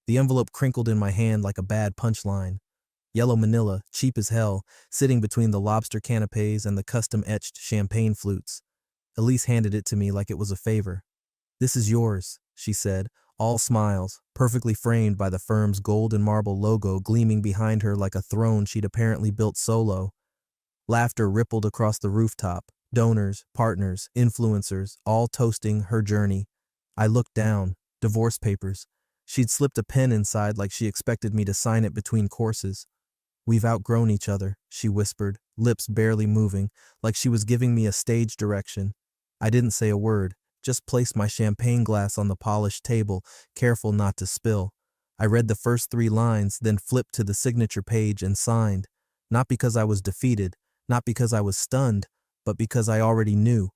The envelope crinkled in my hand like a bad punchline. Yellow manila, cheap as hell, sitting between the lobster canapes and the custom-etched champagne flutes. Elise handed it to me like it was a favor. "This is yours," she said, all smiles, perfectly framed by the firm's gold and marble logo gleaming behind her like a throne she'd apparently built solo. Laughter rippled across the rooftop, donors, partners, influencers, all toasting her journey. I looked down. Divorce papers. She'd slipped a pen inside like she expected me to sign it between courses. "We've outgrown each other," she whispered, lips barely moving, like she was giving me a stage direction. I didn't say a word, just placed my champagne glass on the polished table, careful not to spill. I read the first 3 lines, then flipped to the signature page and signed. Not because I was defeated, not because I was stunned, but because I already knew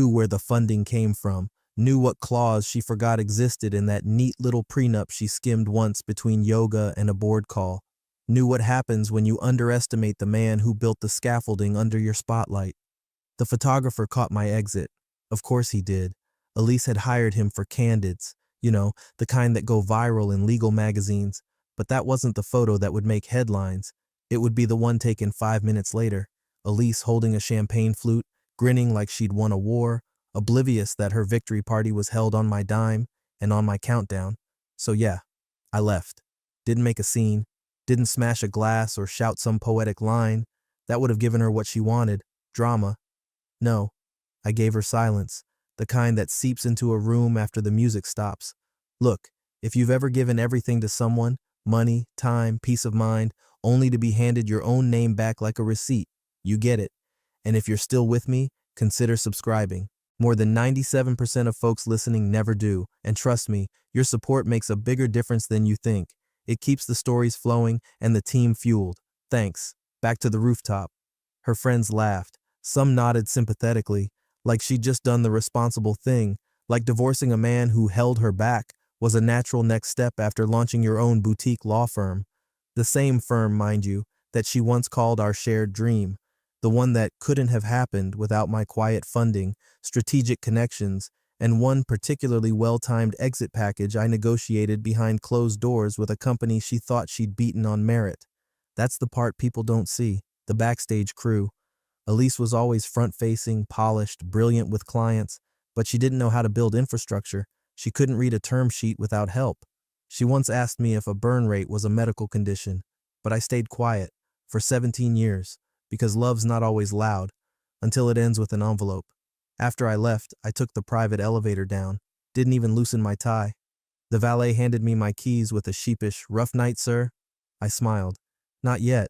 where the funding came from, knew what clause she forgot existed in that neat little prenup she skimmed once between yoga and a board call. Knew what happens when you underestimate the man who built the scaffolding under your spotlight. The photographer caught my exit. Of course he did. Elise had hired him for candids, the kind that go viral in legal magazines. But that wasn't the photo that would make headlines. It would be the one taken 5 minutes later. Elise holding a champagne flute, grinning like she'd won a war, oblivious that her victory party was held on my dime and on my countdown. So yeah, I left. Didn't make a scene. Didn't smash a glass or shout some poetic line. That would have given her what she wanted, drama. No, I gave her silence, the kind that seeps into a room after the music stops. Look, if you've ever given everything to someone, money, time, peace of mind, only to be handed your own name back like a receipt, you get it. And if you're still with me, consider subscribing. More than 97% of folks listening never do, and trust me, your support makes a bigger difference than you think. It keeps the stories flowing and the team fueled. Thanks. Back to the rooftop. Her friends laughed. Some nodded sympathetically, like she'd just done the responsible thing, like divorcing a man who held her back was a natural next step after launching your own boutique law firm. The same firm, mind you, that she once called our shared dream. The one that couldn't have happened without my quiet funding, strategic connections, and one particularly well-timed exit package I negotiated behind closed doors with a company she thought she'd beaten on merit. That's the part people don't see, the backstage crew. Elise was always front-facing, polished, brilliant with clients, but she didn't know how to build infrastructure. She couldn't read a term sheet without help. She once asked me if a burn rate was a medical condition, but I stayed quiet for 17 years, because love's not always loud, until it ends with an envelope. After I left, I took the private elevator down, didn't even loosen my tie. The valet handed me my keys with a sheepish, "Rough night, sir?" I smiled. Not yet.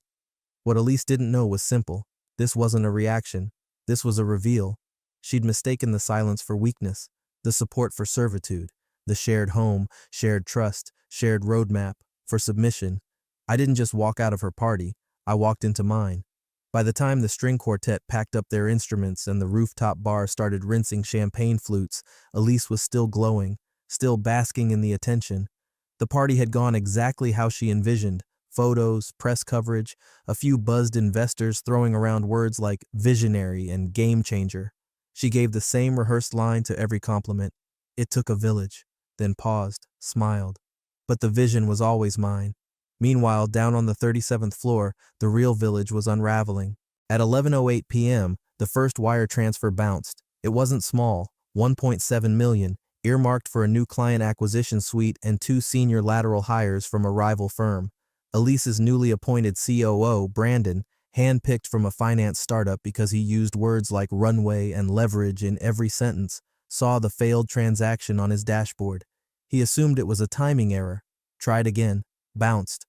What Elise didn't know was simple. This wasn't a reaction. This was a reveal. She'd mistaken the silence for weakness, the support for servitude, the shared home, shared trust, shared roadmap, for submission. I didn't just walk out of her party. I walked into mine. By the time the string quartet packed up their instruments and the rooftop bar started rinsing champagne flutes, Elise was still glowing, still basking in the attention. The party had gone exactly how she envisioned. Photos, press coverage, a few buzzed investors throwing around words like visionary and game changer. She gave the same rehearsed line to every compliment. "It took a village," then paused, smiled. But the vision was always mine. Meanwhile, down on the 37th floor, the real village was unraveling. At 11:08 p.m., the first wire transfer bounced. It wasn't small, 1.7 million, earmarked for a new client acquisition suite and 2 senior lateral hires from a rival firm. Elise's newly appointed COO, Brandon, handpicked from a finance startup because he used words like runway and leverage in every sentence, saw the failed transaction on his dashboard. He assumed it was a timing error. Tried again. Bounced.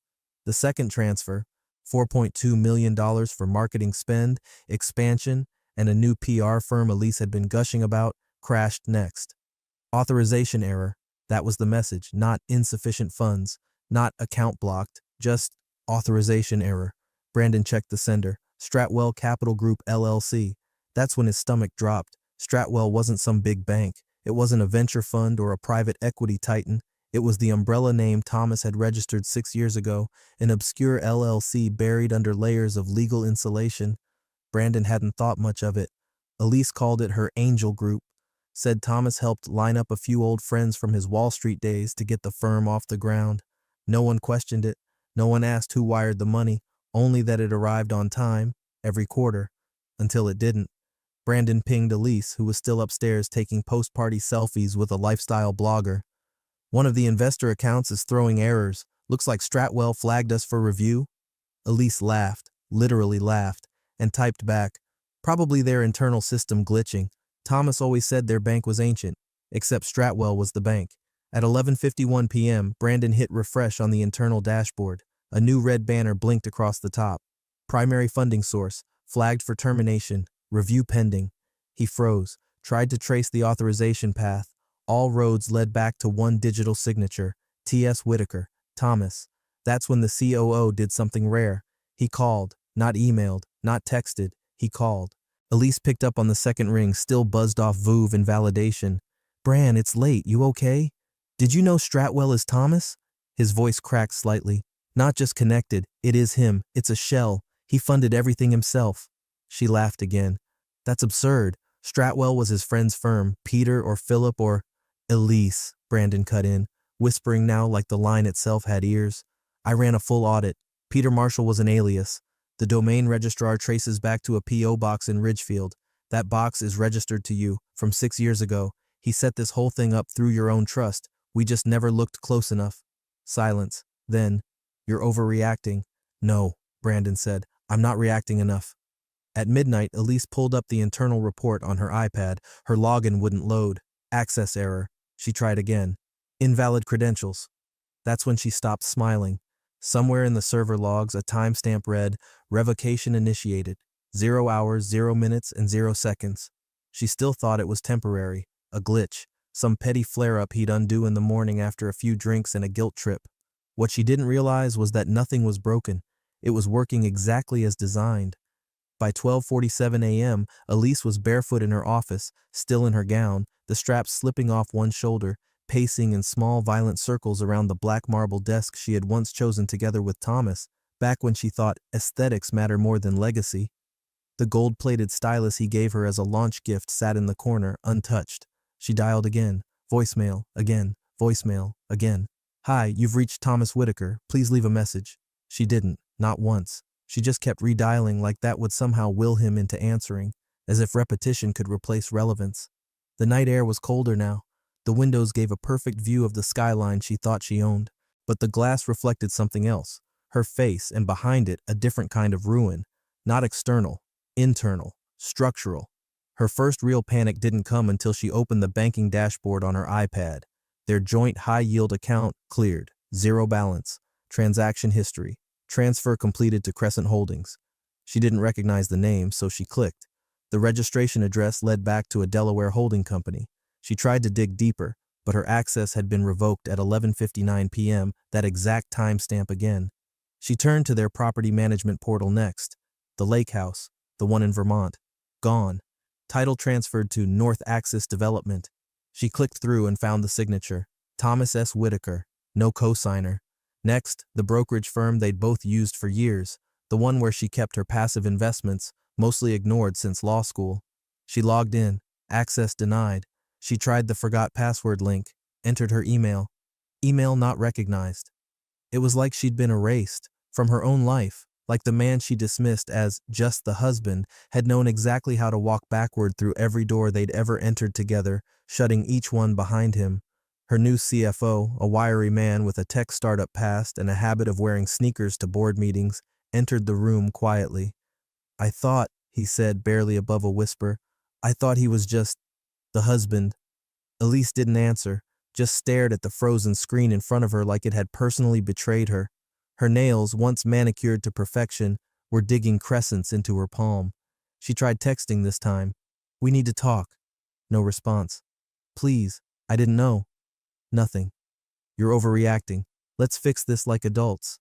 The second transfer, $4.2 million for marketing spend, expansion, and a new PR firm Elise had been gushing about, crashed next. Authorization error. That was the message, not insufficient funds, not account blocked, just authorization error. Brandon checked the sender, Stratwell Capital Group LLC. That's when his stomach dropped. Stratwell wasn't some big bank. It wasn't a venture fund or a private equity titan. It was the umbrella name Thomas had registered 6 years ago, an obscure LLC buried under layers of legal insulation. Brandon hadn't thought much of it. Elise called it her Angel Group, said Thomas helped line up a few old friends from his Wall Street days to get the firm off the ground. No one questioned it. No one asked who wired the money, only that it arrived on time, every quarter, until it didn't. Brandon pinged Elise, who was still upstairs taking post-party selfies with a lifestyle blogger. One of the investor accounts is throwing errors. Looks like Stratwell flagged us for review. Elise laughed, literally laughed, and typed back, probably their internal system glitching. Thomas always said their bank was ancient, except Stratwell was the bank. At 11:51 p.m., Brandon hit refresh on the internal dashboard. A new red banner blinked across the top. Primary funding source, flagged for termination, review pending. He froze, tried to trace the authorization path. All roads led back to one digital signature, T.S. Whitaker, Thomas. That's when the COO did something rare. He called, not emailed, not texted, he called. Elise picked up on the second ring, still buzzed off VOOV and validation. Bran, it's late, you okay? Did you know Stratwell is Thomas? His voice cracked slightly. Not just connected, it is him, it's a shell. He funded everything himself. She laughed again. That's absurd. Stratwell was his friend's firm, Peter or Philip or… Elise, Brandon cut in, whispering now like the line itself had ears. I ran a full audit. Peter Marshall was an alias. The domain registrar traces back to a P.O. box in Ridgefield. That box is registered to you, from 6 years ago. He set this whole thing up through your own trust. We just never looked close enough. Silence. Then, you're overreacting. No, Brandon said. I'm not reacting enough. At midnight, Elise pulled up the internal report on her iPad. Her login wouldn't load. Access error. She tried again. Invalid credentials. That's when she stopped smiling. Somewhere in the server logs, a timestamp read, revocation initiated. 0 hours, 0 minutes, and 0 seconds. She still thought it was temporary, a glitch, some petty flare-up he'd undo in the morning after a few drinks and a guilt trip. What she didn't realize was that nothing was broken. It was working exactly as designed. By 12:47 a.m., Elise was barefoot in her office, still in her gown, the straps slipping off one shoulder, pacing in small violent circles around the black marble desk she had once chosen together with Thomas, back when she thought aesthetics matter more than legacy. The gold-plated stylus he gave her as a launch gift sat in the corner, untouched. She dialed again. Voicemail, again. Voicemail, again. Hi, you've reached Thomas Whitaker. Please leave a message. She didn't, not once. She just kept redialing like that would somehow will him into answering, as if repetition could replace relevance. The night air was colder now. The windows gave a perfect view of the skyline she thought she owned, but the glass reflected something else. Her face, and behind it, a different kind of ruin. Not external, internal, structural. Her first real panic didn't come until she opened the banking dashboard on her iPad. Their joint high-yield account cleared, 0 balance, transaction history, transfer completed to Crescent Holdings. She didn't recognize the name, so she clicked. The registration address led back to a Delaware holding company. She tried to dig deeper, but her access had been revoked at 11:59 p.m., that exact timestamp again. She turned to their property management portal next. The Lake House, the one in Vermont. Gone. Title transferred to North Axis Development. She clicked through and found the signature. Thomas S. Whitaker. No cosigner. Next, the brokerage firm they'd both used for years, the one where she kept her passive investments, mostly ignored since law school. She logged in. Access denied. She tried the forgot password link, entered her email. Email not recognized. It was like she'd been erased from her own life, like the man she dismissed as just the husband had known exactly how to walk backward through every door they'd ever entered together, shutting each one behind him. Her new CFO, a wiry man with a tech startup past and a habit of wearing sneakers to board meetings, entered the room quietly. I thought, he said barely above a whisper, I thought he was just the husband. Elise didn't answer, just stared at the frozen screen in front of her like it had personally betrayed her. Her nails, once manicured to perfection, were digging crescents into her palm. She tried texting this time. We need to talk. No response. Please, I didn't know. Nothing. You're overreacting. Let's fix this like adults.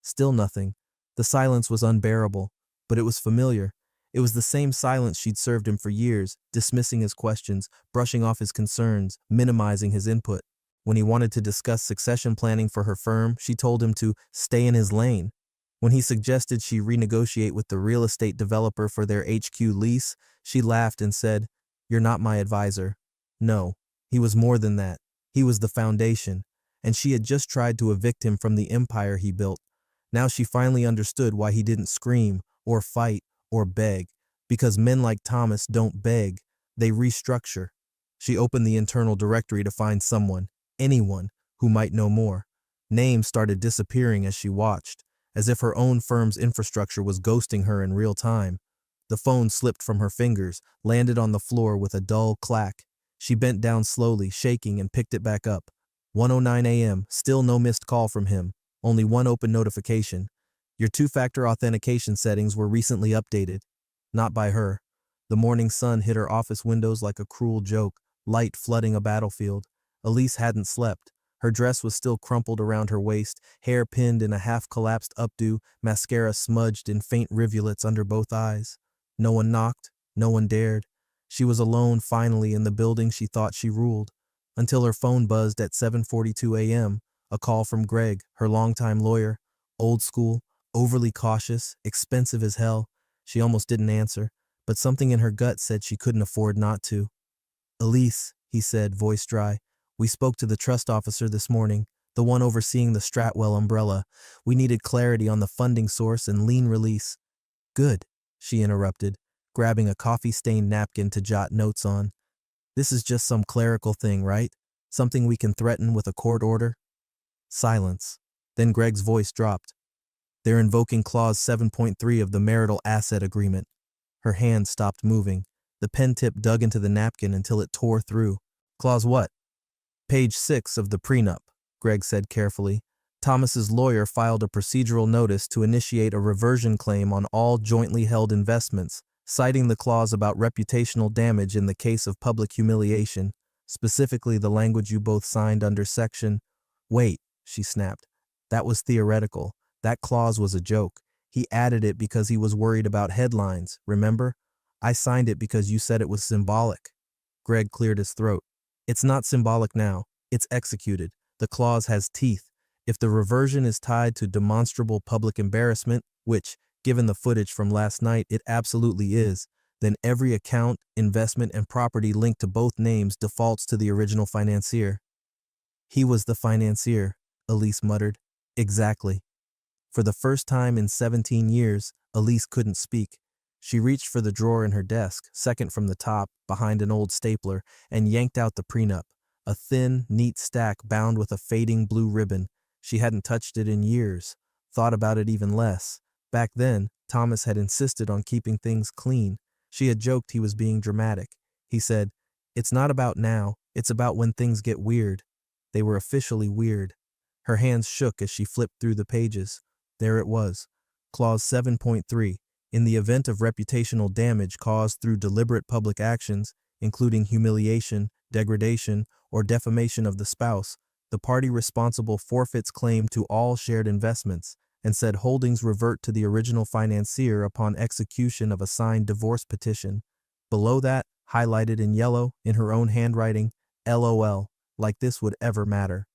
Still nothing. The silence was unbearable, but it was familiar. It was the same silence she'd served him for years, dismissing his questions, brushing off his concerns, minimizing his input. When he wanted to discuss succession planning for her firm, she told him to stay in his lane. When he suggested she renegotiate with the real estate developer for their HQ lease, she laughed and said, You're not my advisor. No, he was more than that. He was the foundation. and she had just tried to evict him from the empire he built. Now she finally understood why he didn't scream, or fight, or beg, because men like Thomas don't beg, they restructure. She opened the internal directory to find someone, anyone, who might know more. Names started disappearing as she watched, as if her own firm's infrastructure was ghosting her in real time. The phone slipped from her fingers, landed on the floor with a dull clack. She bent down slowly, shaking, and picked it back up. 1:09 a.m., still no missed call from him, only one open notification. Your two-factor authentication settings were recently updated. Not by her. The morning sun hit her office windows like a cruel joke, light flooding a battlefield. Elise hadn't slept. Her dress was still crumpled around her waist, hair pinned in a half-collapsed updo, mascara smudged in faint rivulets under both eyes. No one knocked, no one dared. She was alone finally in the building she thought she ruled, until her phone buzzed at 7:42 a.m., a call from Greg, her longtime lawyer, old school, overly cautious, expensive as hell. She almost didn't answer, but something in her gut said she couldn't afford not to. Elise, he said, voice dry, we spoke to the trust officer this morning, the one overseeing the Stratwell umbrella. We needed clarity on the funding source and lien release. Good, she interrupted, grabbing a coffee-stained napkin to jot notes on. This is just some clerical thing, right? Something we can threaten with a court order? Silence. Then Greg's voice dropped. They're invoking Clause 7.3 of the Marital Asset Agreement. Her hand stopped moving. The pen tip dug into the napkin until it tore through. Clause what? Page 6 of the prenup, Greg said carefully. Thomas's lawyer filed a procedural notice to initiate a reversion claim on all jointly held investments, citing the clause about reputational damage in the case of public humiliation, specifically the language you both signed under section. Wait, she snapped. That was theoretical. That clause was a joke. He added it because he was worried about headlines, remember? I signed it because you said it was symbolic. Greg cleared his throat. It's not symbolic now. It's executed. The clause has teeth. If the reversion is tied to demonstrable public embarrassment, which, given the footage from last night, it absolutely is, then every account, investment, and property linked to both names defaults to the original financier. He was the financier, Elise muttered. Exactly. For the first time in 17 years, Elise couldn't speak. She reached for the drawer in her desk, second from the top, behind an old stapler, and yanked out the prenup, a thin, neat stack bound with a fading blue ribbon. She hadn't touched it in years, thought about it even less. Back then, Thomas had insisted on keeping things clean. She had joked he was being dramatic. He said, "It's not about now, it's about when things get weird." They were officially weird. Her hands shook as she flipped through the pages. There it was. Clause 7.3. In the event of reputational damage caused through deliberate public actions, including humiliation, degradation, or defamation of the spouse, the party responsible forfeits claim to all shared investments, and said holdings revert to the original financier upon execution of a signed divorce petition. Below that, highlighted in yellow, in her own handwriting, LOL, like this would ever matter.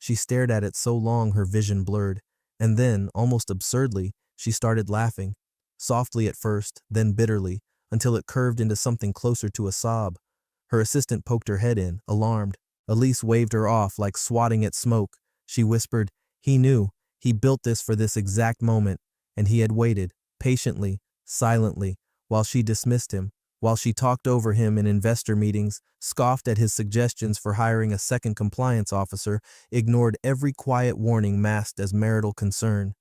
She stared at it so long her vision blurred, and then, almost absurdly, she started laughing. Softly at first, then bitterly, until it curved into something closer to a sob. Her assistant poked her head in, alarmed. Elise waved her off like swatting at smoke. She whispered, he knew. He built this for this exact moment, and he had waited, patiently, silently, while she dismissed him, while she talked over him in investor meetings, scoffed at his suggestions for hiring a second compliance officer, ignored every quiet warning masked as marital concern.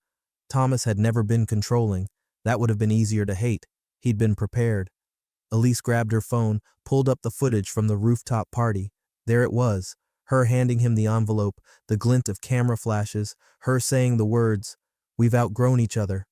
Thomas had never been controlling. That would have been easier to hate. He'd been prepared. Elise grabbed her phone, pulled up the footage from the rooftop party. There it was, her handing him the envelope, the glint of camera flashes, her saying the words, "We've outgrown each other."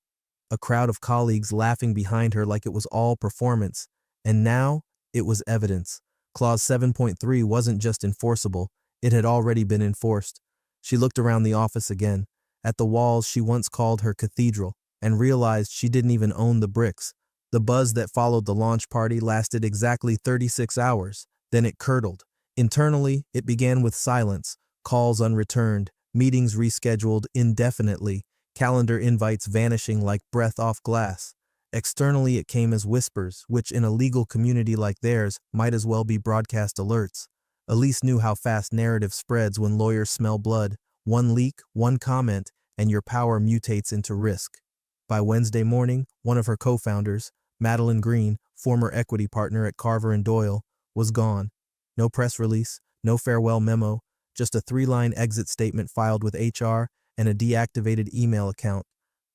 A crowd of colleagues laughing behind her like it was all performance. And now, it was evidence. Clause 7.3 wasn't just enforceable, it had already been enforced. She looked around the office again, at the walls she once called her cathedral, and realized she didn't even own the bricks. The buzz that followed the launch party lasted exactly 36 hours, then it curdled. Internally, it began with silence, calls unreturned, meetings rescheduled indefinitely, calendar invites vanishing like breath off glass. Externally, it came as whispers, which in a legal community like theirs might as well be broadcast alerts. Elise knew how fast narrative spreads when lawyers smell blood. One leak, one comment, and your power mutates into risk. By Wednesday morning, one of her co-founders, Madeline Green, former equity partner at Carver and Doyle, was gone. No press release, no farewell memo, just a 3-line exit statement filed with HR and a deactivated email account.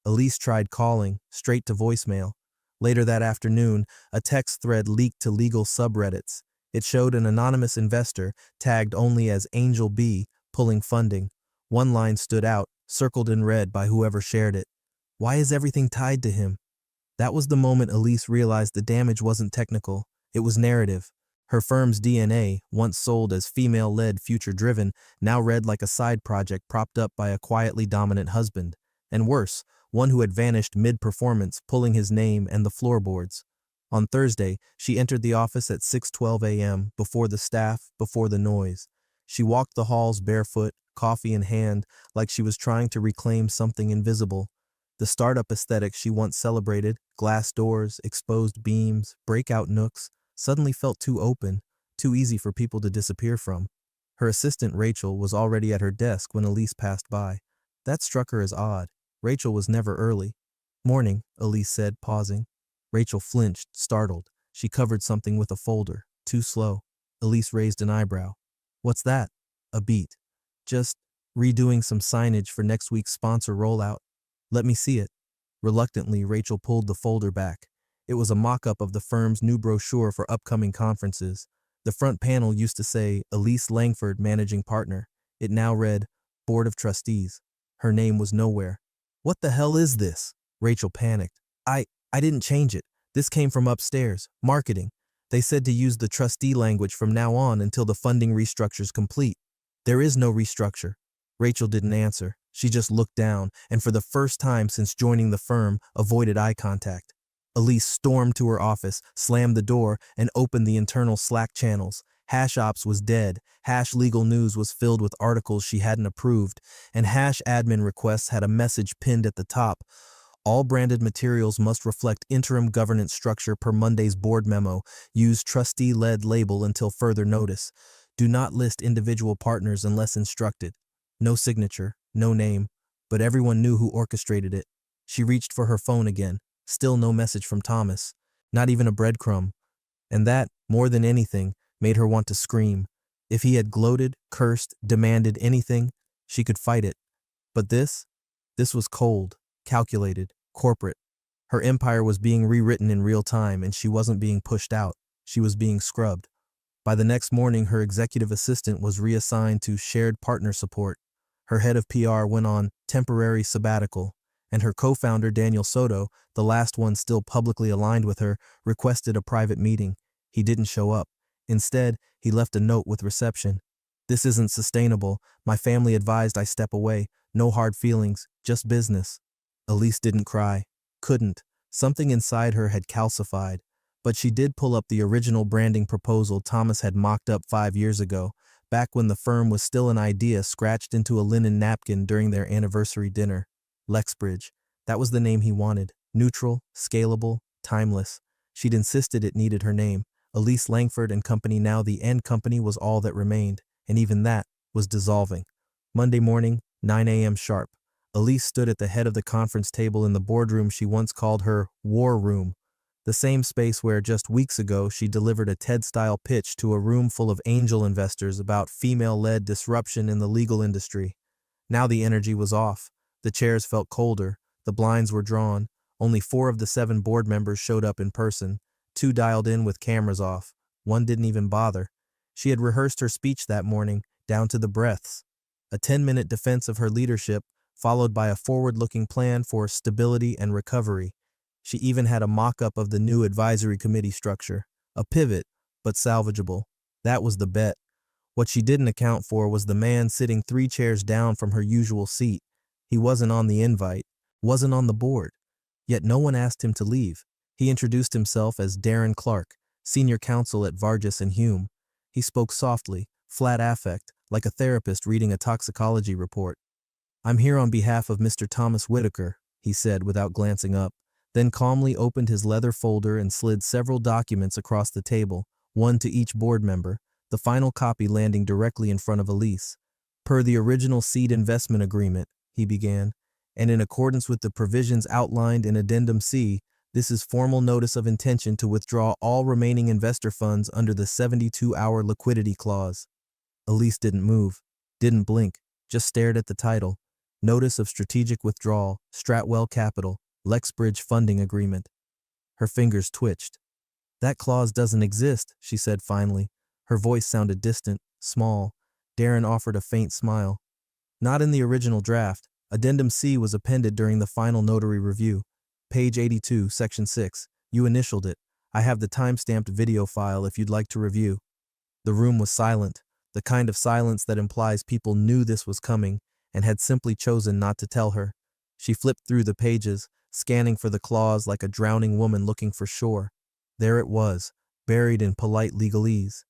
Elise tried calling, straight to voicemail. Later that afternoon, a text thread leaked to legal subreddits. It showed an anonymous investor, tagged only as Angel B, pulling funding. One line stood out, circled in red by whoever shared it. Why is everything tied to him? That was the moment Elise realized the damage wasn't technical, it was narrative. Her firm's DNA, once sold as female-led, future-driven, now read like a side project propped up by a quietly dominant husband. And worse, one who had vanished mid-performance, pulling his name and the floorboards. On Thursday, she entered the office at 6:12 a.m., before the staff, before the noise. She walked the halls barefoot, coffee in hand, like she was trying to reclaim something invisible. The startup aesthetic she once celebrated, glass doors, exposed beams, breakout nooks, suddenly felt too open, too easy for people to disappear from. Her assistant Rachel was already at her desk when Elise passed by. That struck her as odd. Rachel was never early. "Morning," Elise said, pausing. Rachel flinched, startled. She covered something with a folder. Too slow. Elise raised an eyebrow. "What's that?" "A beat. Just redoing some signage for next week's sponsor rollout." "Let me see it." Reluctantly, Rachel pulled the folder back. It was a mock-up of the firm's new brochure for upcoming conferences. The front panel used to say, Elise Langford, Managing Partner. It now read, Board of Trustees. Her name was nowhere. "What the hell is this?" Rachel panicked. I didn't change it. This came from upstairs. Marketing. They said to use the trustee language from now on until the funding restructure's complete." "There is no restructure." Rachel didn't answer. She just looked down, and for the first time since joining the firm, avoided eye contact. Elise stormed to her office, slammed the door, and opened the internal Slack channels. Hash Ops was dead, Hash Legal News was filled with articles she hadn't approved, and Hash Admin Requests had a message pinned at the top. All branded materials must reflect interim governance structure per Monday's board memo. Use trustee-led label until further notice. Do not list individual partners unless instructed. No signature, no name, but everyone knew who orchestrated it. She reached for her phone again. Still no message from Thomas. Not even a breadcrumb. And that, more than anything, made her want to scream. If he had gloated, cursed, demanded anything, she could fight it. But this was cold, calculated, corporate. Her empire was being rewritten in real time, and she wasn't being pushed out. She was being scrubbed. By the next morning, her executive assistant was reassigned to shared partner support. Her head of PR went on temporary sabbatical, and her co-founder, Daniel Soto, the last one still publicly aligned with her, requested a private meeting. He didn't show up. Instead, he left a note with reception. "This isn't sustainable. My family advised I step away. No hard feelings, just business." Elise didn't cry. Couldn't. Something inside her had calcified. But she did pull up the original branding proposal Thomas had mocked up 5 years ago, back when the firm was still an idea scratched into a linen napkin during their anniversary dinner. Lexbridge. That was the name he wanted. Neutral, scalable, timeless. She'd insisted it needed her name. Elise Langford and Company, now the End Company, was all that remained, and even that was dissolving. Monday morning, 9 a.m. sharp. Elise stood at the head of the conference table in the boardroom she once called her war room, the same space where just weeks ago she delivered a TED-style pitch to a room full of angel investors about female-led disruption in the legal industry. Now the energy was off. The chairs felt colder. The blinds were drawn. Only 4 of the 7 board members showed up in person. 2 dialed in with cameras off. 1 didn't even bother. She had rehearsed her speech that morning, down to the breaths. A 10-minute defense of her leadership, followed by a forward-looking plan for stability and recovery. She even had a mock-up of the new advisory committee structure. A pivot, but salvageable. That was the bet. What she didn't account for was the man sitting 3 chairs down from her usual seat. He wasn't on the invite, wasn't on the board. Yet no one asked him to leave. He introduced himself as Darren Clark, senior counsel at Vargas and Hume. He spoke softly, flat affect, like a therapist reading a toxicology report. "I'm here on behalf of Mr. Thomas Whitaker," he said without glancing up, then calmly opened his leather folder and slid several documents across the table, 1 to each board member. the final copy landing directly in front of Elise. Per the original seed investment agreement, he began, and in accordance with the provisions outlined in Addendum C, this is formal notice of intention to withdraw all remaining investor funds under the 72-hour liquidity clause. Elise didn't move, didn't blink, just stared at the title. Notice of Strategic Withdrawal, Stratwell Capital, Lexbridge Funding Agreement. Her fingers twitched. That clause doesn't exist, she said finally. Her voice sounded distant, small. Darren offered a faint smile. Not in the original draft. Addendum C was appended during the final notary review. Page 82, Section 6. You initialed it. I have the time-stamped video file if you'd like to review. The room was silent, the kind of silence that implies people knew this was coming and had simply chosen not to tell her. She flipped through the pages, scanning for the clause like a drowning woman looking for shore. There it was, buried in polite legalese.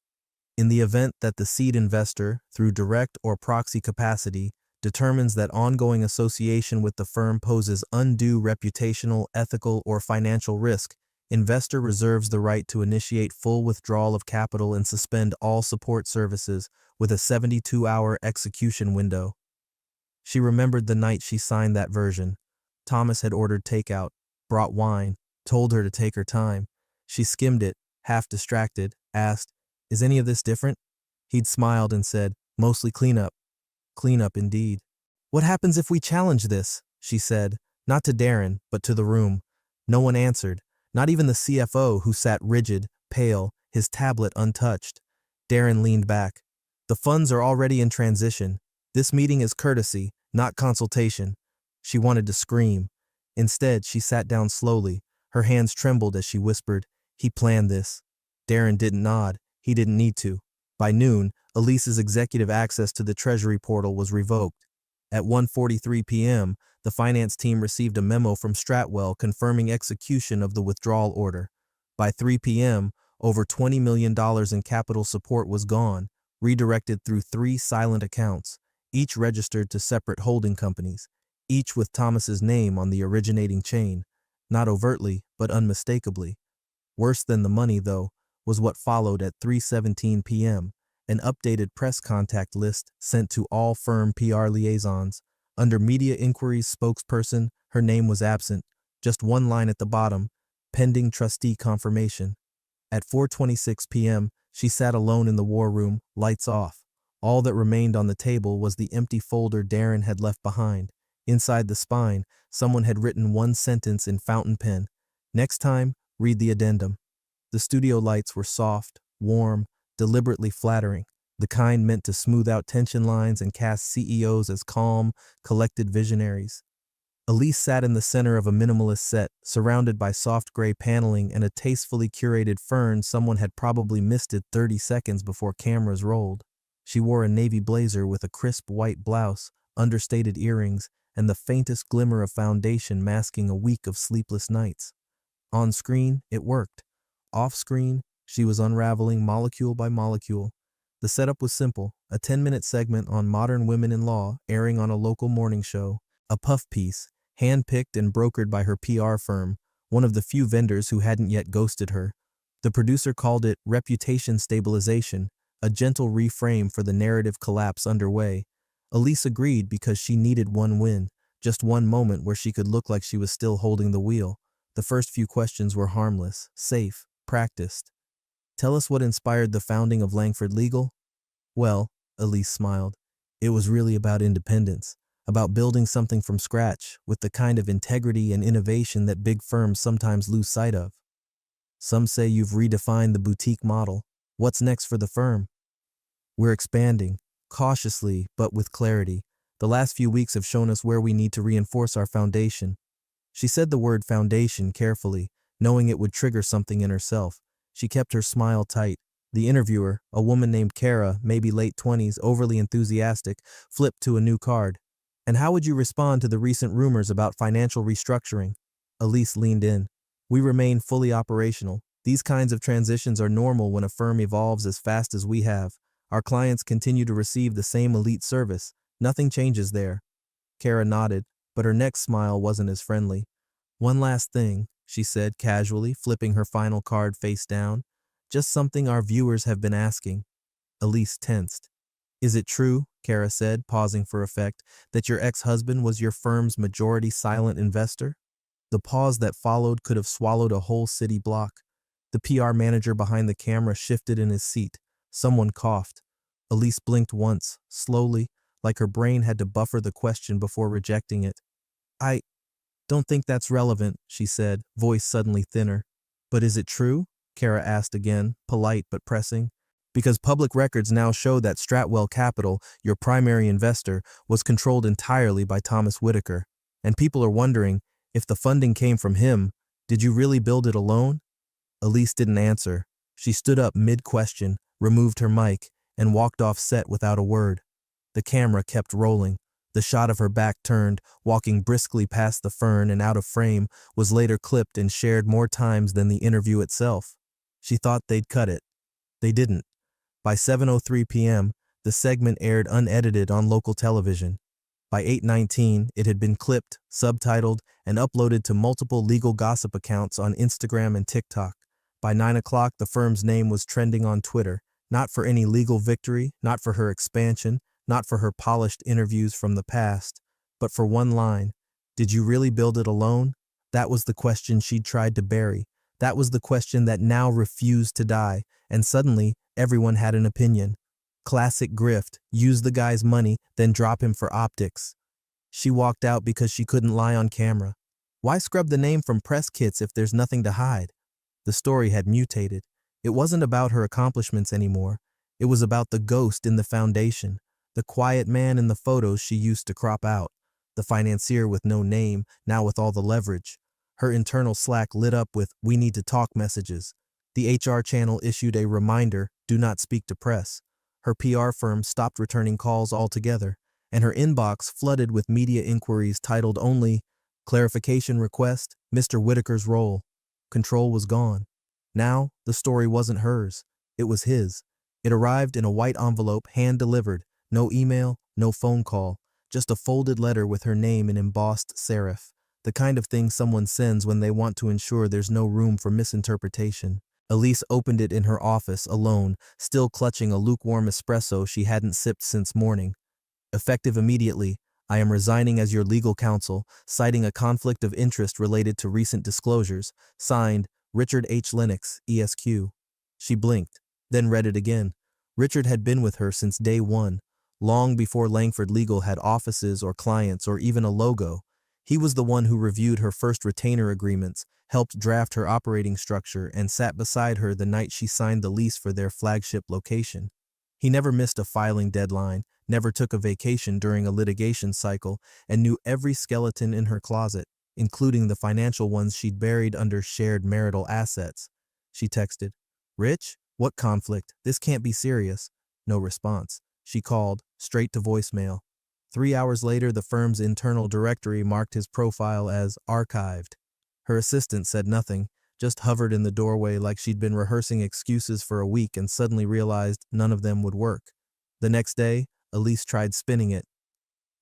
In the event that the seed investor, through direct or proxy capacity, determines that ongoing association with the firm poses undue reputational, ethical, or financial risk, investor reserves the right to initiate full withdrawal of capital and suspend all support services with a 72-hour execution window. She remembered the night she signed that version. Thomas had ordered takeout, brought wine, told her to take her time. She skimmed it, half distracted, asked, "Is any of this different?" He'd smiled and said, "Mostly cleanup." Cleanup indeed. "What happens if we challenge this?" she said, not to Darren, but to the room. No one answered, not even the CFO, who sat rigid, pale, his tablet untouched. Darren leaned back. "The funds are already in transition. This meeting is courtesy, not consultation." She wanted to scream. Instead, she sat down slowly. Her hands trembled as she whispered, "He planned this." Darren didn't nod. He didn't need to. By noon, Elise's executive access to the Treasury portal was revoked. At 1:43 p.m., the finance team received a memo from Stratwell confirming execution of the withdrawal order. By 3 p.m., over $20 million in capital support was gone, redirected through 3 silent accounts, each registered to separate holding companies, each with Thomas's name on the originating chain, not overtly, but unmistakably. Worse than the money, though, was what followed at 3:17 p.m., an updated press contact list sent to all firm PR liaisons. Under media inquiries spokesperson, her name was absent, just one line at the bottom, pending trustee confirmation. At 4:26 p.m., she sat alone in the war room, lights off. All that remained on the table was the empty folder Darren had left behind. Inside the spine, someone had written one sentence in fountain pen. "Next time, read the addendum." The studio lights were soft, warm, deliberately flattering, the kind meant to smooth out tension lines and cast CEOs as calm, collected visionaries. Elise sat in the center of a minimalist set, surrounded by soft gray paneling and a tastefully curated fern someone had probably misted 30 seconds before cameras rolled. She wore a navy blazer with a crisp white blouse, understated earrings, and the faintest glimmer of foundation masking a week of sleepless nights. On screen, it worked. Off-screen, she was unraveling molecule by molecule. The setup was simple, a 10-minute segment on modern women in law airing on a local morning show, a puff piece, hand-picked and brokered by her PR firm, one of the few vendors who hadn't yet ghosted her. The producer called it reputation stabilization, a gentle reframe for the narrative collapse underway. Elise agreed because she needed one win, just one moment where she could look like she was still holding the wheel. The first few questions were harmless, safe, practiced. "Tell us what inspired the founding of Langford Legal?" "Well," Elise smiled, "it was really about independence, about building something from scratch with the kind of integrity and innovation that big firms sometimes lose sight of." "Some say you've redefined the boutique model. What's next for the firm?" "We're expanding, cautiously but with clarity. The last few weeks have shown us where we need to reinforce our foundation." She said the word foundation carefully, knowing it would trigger something in herself. She kept her smile tight. The interviewer, a woman named Kara, maybe late 20s, overly enthusiastic, flipped to a new card. "And how would you respond to the recent rumors about financial restructuring?" Elise leaned in. "We remain fully operational. These kinds of transitions are normal when a firm evolves as fast as we have. Our clients continue to receive the same elite service. Nothing changes there." Kara nodded, but her next smile wasn't as friendly. "One last thing," she said casually, flipping her final card face down. "Just something our viewers have been asking." Elise tensed. Is it true, Kara said, pausing for effect, that your ex-husband was your firm's majority silent investor? The pause that followed could have swallowed a whole city block. The PR manager behind the camera shifted in his seat. Someone coughed. Elise blinked once, slowly, like her brain had to buffer the question before rejecting it. I don't think that's relevant, she said, voice suddenly thinner. But is it true? Kara asked again, polite but pressing. Because public records now show that Stratwell Capital, your primary investor, was controlled entirely by Thomas Whitaker. And people are wondering, if the funding came from him, did you really build it alone? Elise didn't answer. She stood up mid-question, removed her mic, and walked off set without a word. The camera kept rolling. The shot of her back turned, walking briskly past the fern and out of frame, was later clipped and shared more times than the interview itself. She thought they'd cut it. They didn't. By 7:03 p.m., the segment aired unedited on local television. By 8:19, it had been clipped, subtitled, and uploaded to multiple legal gossip accounts on Instagram and TikTok. By 9 o'clock, the firm's name was trending on Twitter, not for any legal victory, not for her expansion, not for her polished interviews from the past, but for one line. Did you really build it alone? That was the question she'd tried to bury. That was the question that now refused to die, and suddenly, everyone had an opinion. Classic grift, use the guy's money, then drop him for optics. She walked out because she couldn't lie on camera. Why scrub the name from press kits if there's nothing to hide? The story had mutated. It wasn't about her accomplishments anymore. It was about the ghost in the foundation, the quiet man in the photos she used to crop out, the financier with no name, now with all the leverage. Her internal Slack lit up with "We need to talk" messages. The HR channel issued a reminder, "Do not speak to press." Her PR firm stopped returning calls altogether, and her inbox flooded with media inquiries titled only, "Clarification Request, Mr. Whitaker's Role." Control was gone. Now, the story wasn't hers. It was his. It arrived in a white envelope, hand-delivered. No email, no phone call. Just a folded letter with her name in embossed serif. The kind of thing someone sends when they want to ensure there's no room for misinterpretation. Elise opened it in her office, alone, still clutching a lukewarm espresso she hadn't sipped since morning. Effective immediately, I am resigning as your legal counsel, citing a conflict of interest related to recent disclosures. Signed, Richard H. Lennox, ESQ. She blinked, then read it again. Richard had been with her since day one, long before Langford Legal had offices or clients or even a logo. He was the one who reviewed her first retainer agreements, helped draft her operating structure, and sat beside her the night she signed the lease for their flagship location. He never missed a filing deadline, never took a vacation during a litigation cycle, and knew every skeleton in her closet, including the financial ones she'd buried under shared marital assets. She texted, "Rich? What conflict? This can't be serious." No response. She called, straight to voicemail. 3 hours later, the firm's internal directory marked his profile as archived. Her assistant said nothing, just hovered in the doorway like she'd been rehearsing excuses for a week and suddenly realized none of them would work. The next day, Elise tried spinning it.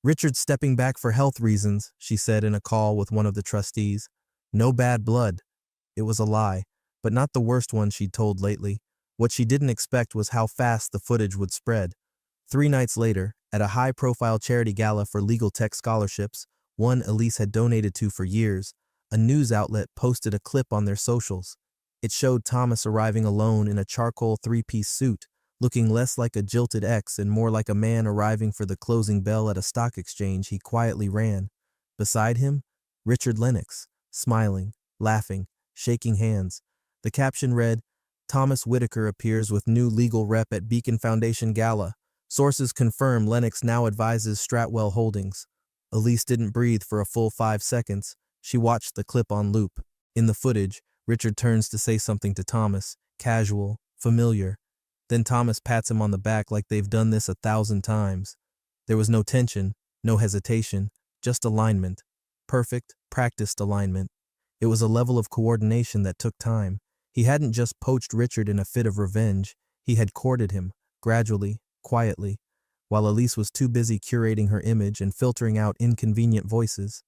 "Richard's stepping back for health reasons," she said in a call with one of the trustees. "No bad blood." It was a lie, but not the worst one she'd told lately. What she didn't expect was how fast the footage would spread. 3 nights later, at a high-profile charity gala for legal tech scholarships, one Elise had donated to for years, a news outlet posted a clip on their socials. It showed Thomas arriving alone in a charcoal 3-piece suit, looking less like a jilted ex and more like a man arriving for the closing bell at a stock exchange he quietly ran. Beside him, Richard Lennox, smiling, laughing, shaking hands. The caption read, "Thomas Whitaker appears with new legal rep at Beacon Foundation Gala. Sources confirm Lennox now advises Stratwell Holdings." Elise didn't breathe for a full 5 seconds. She watched the clip on loop. In the footage, Richard turns to say something to Thomas, casual, familiar. Then Thomas pats him on the back like they've done this 1,000 times. There was no tension, no hesitation, just alignment. Perfect, practiced alignment. It was a level of coordination that took time. He hadn't just poached Richard in a fit of revenge. He had courted him, gradually, quietly, while Elise was too busy curating her image and filtering out inconvenient voices.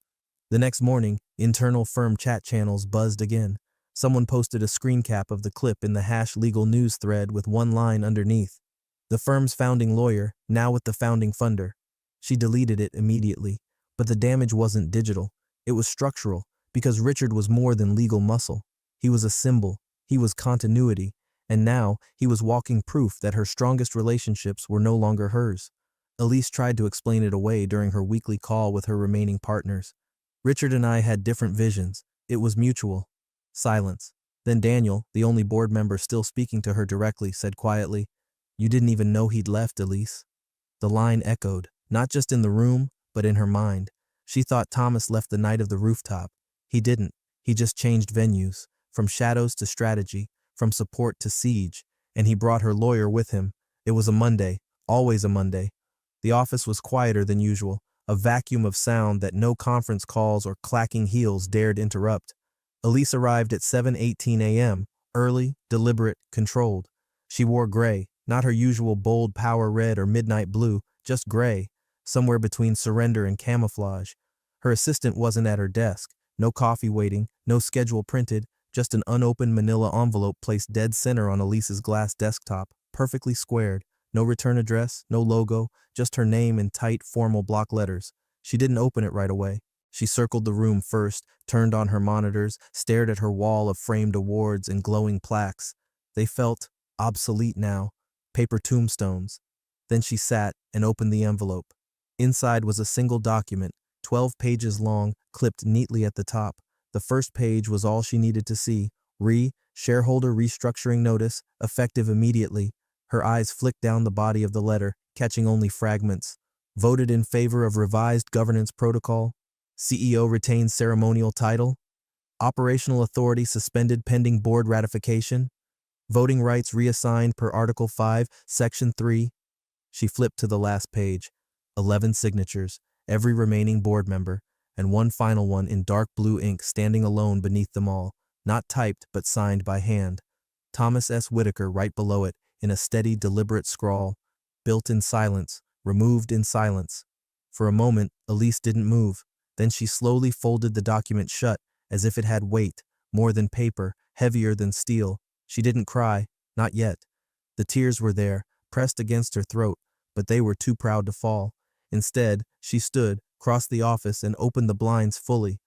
The next morning, internal firm chat channels buzzed again. Someone posted a screen cap of the clip in the #legal news thread with one line underneath. The firm's founding lawyer, now with the founding funder. She deleted it immediately. But the damage wasn't digital. It was structural, because Richard was more than legal muscle. He was a symbol. He was continuity. And now, he was walking proof that her strongest relationships were no longer hers. Elise tried to explain it away during her weekly call with her remaining partners. Richard and I had different visions. It was mutual. Silence. Then Daniel, the only board member still speaking to her directly, said quietly, "You didn't even know he'd left, Elise." The line echoed, not just in the room, but in her mind. She thought Thomas left the night of the rooftop. He didn't. He just changed venues, from shadows to strategy, from support to siege, and he brought her lawyer with him. It was a Monday, always a Monday. The office was quieter than usual, a vacuum of sound that no conference calls or clacking heels dared interrupt. Elise arrived at 7:18 a.m., early, deliberate, controlled. She wore gray, not her usual bold power red or midnight blue, just gray, somewhere between surrender and camouflage. Her assistant wasn't at her desk, no coffee waiting, no schedule printed, just an unopened manila envelope placed dead center on Elise's glass desktop, perfectly squared. No return address, no logo, just her name in tight, formal block letters. She didn't open it right away. She circled the room first, turned on her monitors, stared at her wall of framed awards and glowing plaques. They felt obsolete now, paper tombstones. Then she sat and opened the envelope. Inside was a single document, 12 pages long, clipped neatly at the top. The first page was all she needed to see. Shareholder restructuring notice, effective immediately. Her eyes flicked down the body of the letter, catching only fragments. Voted in favor of revised governance protocol. CEO retains ceremonial title. Operational authority suspended pending board ratification. Voting rights reassigned per Article 5, Section 3. She flipped to the last page. 11 signatures, every remaining board member, and one final one in dark blue ink standing alone beneath them all, not typed but signed by hand. Thomas S. Whitaker right below it, in a steady, deliberate scrawl. Built in silence, removed in silence. For a moment, Elise didn't move. Then she slowly folded the document shut, as if it had weight, more than paper, heavier than steel. She didn't cry, not yet. The tears were there, pressed against her throat, but they were too proud to fall. Instead, she stood, crossed the office, and opened the blinds fully.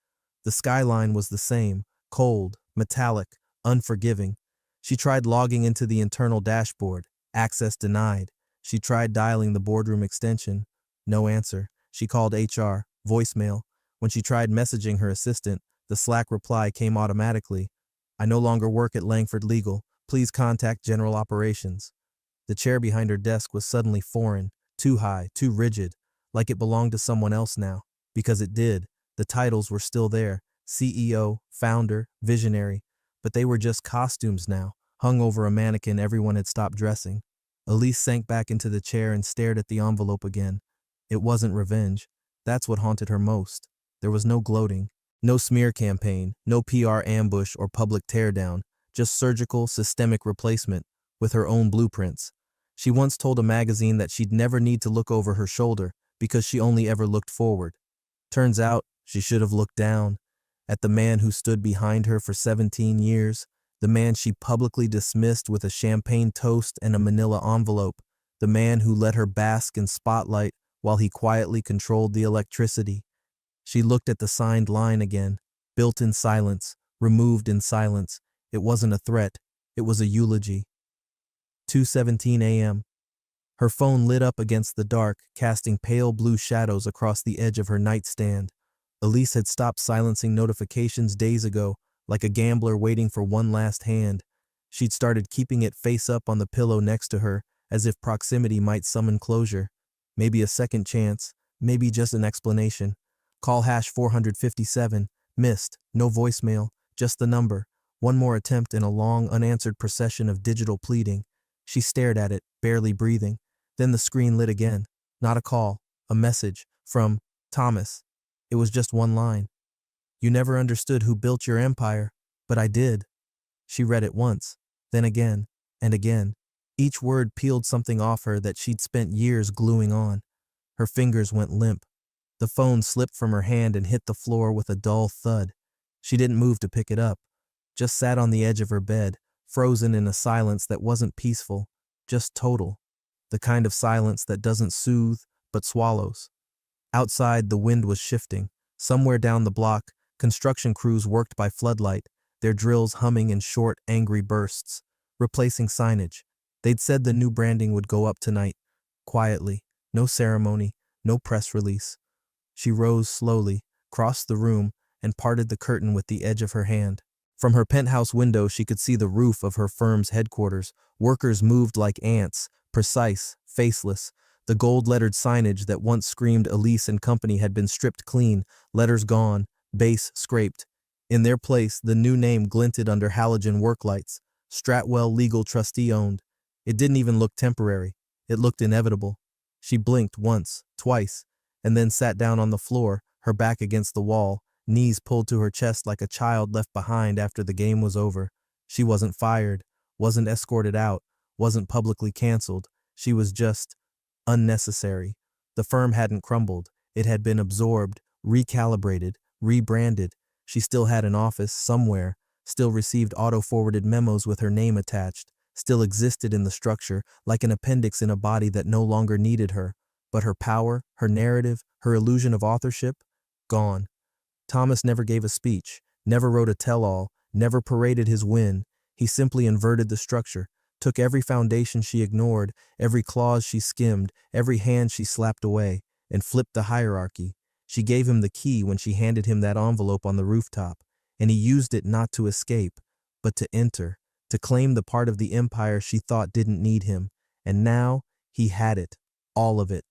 The skyline was the same, cold, metallic, unforgiving. She tried logging into the internal dashboard. Access denied. She tried dialing the boardroom extension. No answer. She called HR, voicemail. When she tried messaging her assistant, the Slack reply came automatically. "I no longer work at Langford Legal. Please contact General Operations." The chair behind her desk was suddenly foreign, too high, too rigid, like it belonged to someone else now. Because it did. The titles were still there. CEO, founder, visionary. But they were just costumes now, hung over a mannequin everyone had stopped dressing. Elise sank back into the chair and stared at the envelope again. It wasn't revenge. That's what haunted her most. There was no gloating, no smear campaign, no PR ambush or public teardown, just surgical, systemic replacement, with her own blueprints. She once told a magazine that she'd never need to look over her shoulder because she only ever looked forward. Turns out, she should have looked down, at the man who stood behind her for 17 years, the man she publicly dismissed with a champagne toast and a manila envelope, the man who let her bask in spotlight while he quietly controlled the electricity. She looked at the signed line again, built in silence, removed in silence. It wasn't a threat, it was a eulogy. 2:17 a.m. Her phone lit up against the dark, casting pale blue shadows across the edge of her nightstand. Elise had stopped silencing notifications days ago, like a gambler waiting for one last hand. She'd started keeping it face up on the pillow next to her, as if proximity might summon closure. Maybe a second chance, maybe just an explanation. Call #457, missed, no voicemail, just the number. One more attempt in a long, unanswered procession of digital pleading. She stared at it, barely breathing. Then the screen lit again. Not a call, a message, from Thomas. It was just one line. "You never understood who built your empire, but I did." She read it once, then again, and again. Each word peeled something off her that she'd spent years gluing on. Her fingers went limp. The phone slipped from her hand and hit the floor with a dull thud. She didn't move to pick it up, just sat on the edge of her bed, frozen in a silence that wasn't peaceful, just total. the kind of silence that doesn't soothe but swallows. Outside, the wind was shifting. Somewhere down the block, construction crews worked by floodlight, their drills humming in short, angry bursts, replacing signage. They'd said the new branding would go up tonight, quietly, no ceremony, no press release. She rose slowly, crossed the room, and parted the curtain with the edge of her hand. From her penthouse window, she could see the roof of her firm's headquarters. Workers moved like ants, precise, faceless. The gold-lettered signage that once screamed Elise and Company had been stripped clean, letters gone, base scraped. In their place, the new name glinted under halogen work lights. Stratwell Legal Trustee owned. It didn't even look temporary. It looked inevitable. She blinked once, twice, and then sat down on the floor, her back against the wall, knees pulled to her chest like a child left behind after the game was over. She wasn't fired, wasn't escorted out, wasn't publicly canceled. She was just unnecessary. The firm hadn't crumbled. It had been absorbed, recalibrated, rebranded. She still had an office somewhere, still received auto-forwarded memos with her name attached, still existed in the structure like an appendix in a body that no longer needed her. But her power, her narrative, her illusion of authorship, gone. Thomas never gave a speech, never wrote a tell-all, never paraded his win. He simply inverted the structure, took every foundation she ignored, every clause she skimmed, every hand she slapped away, and flipped the hierarchy. She gave him the key when she handed him that envelope on the rooftop, and he used it not to escape, but to enter, to claim the part of the empire she thought didn't need him. And now, he had it, all of it.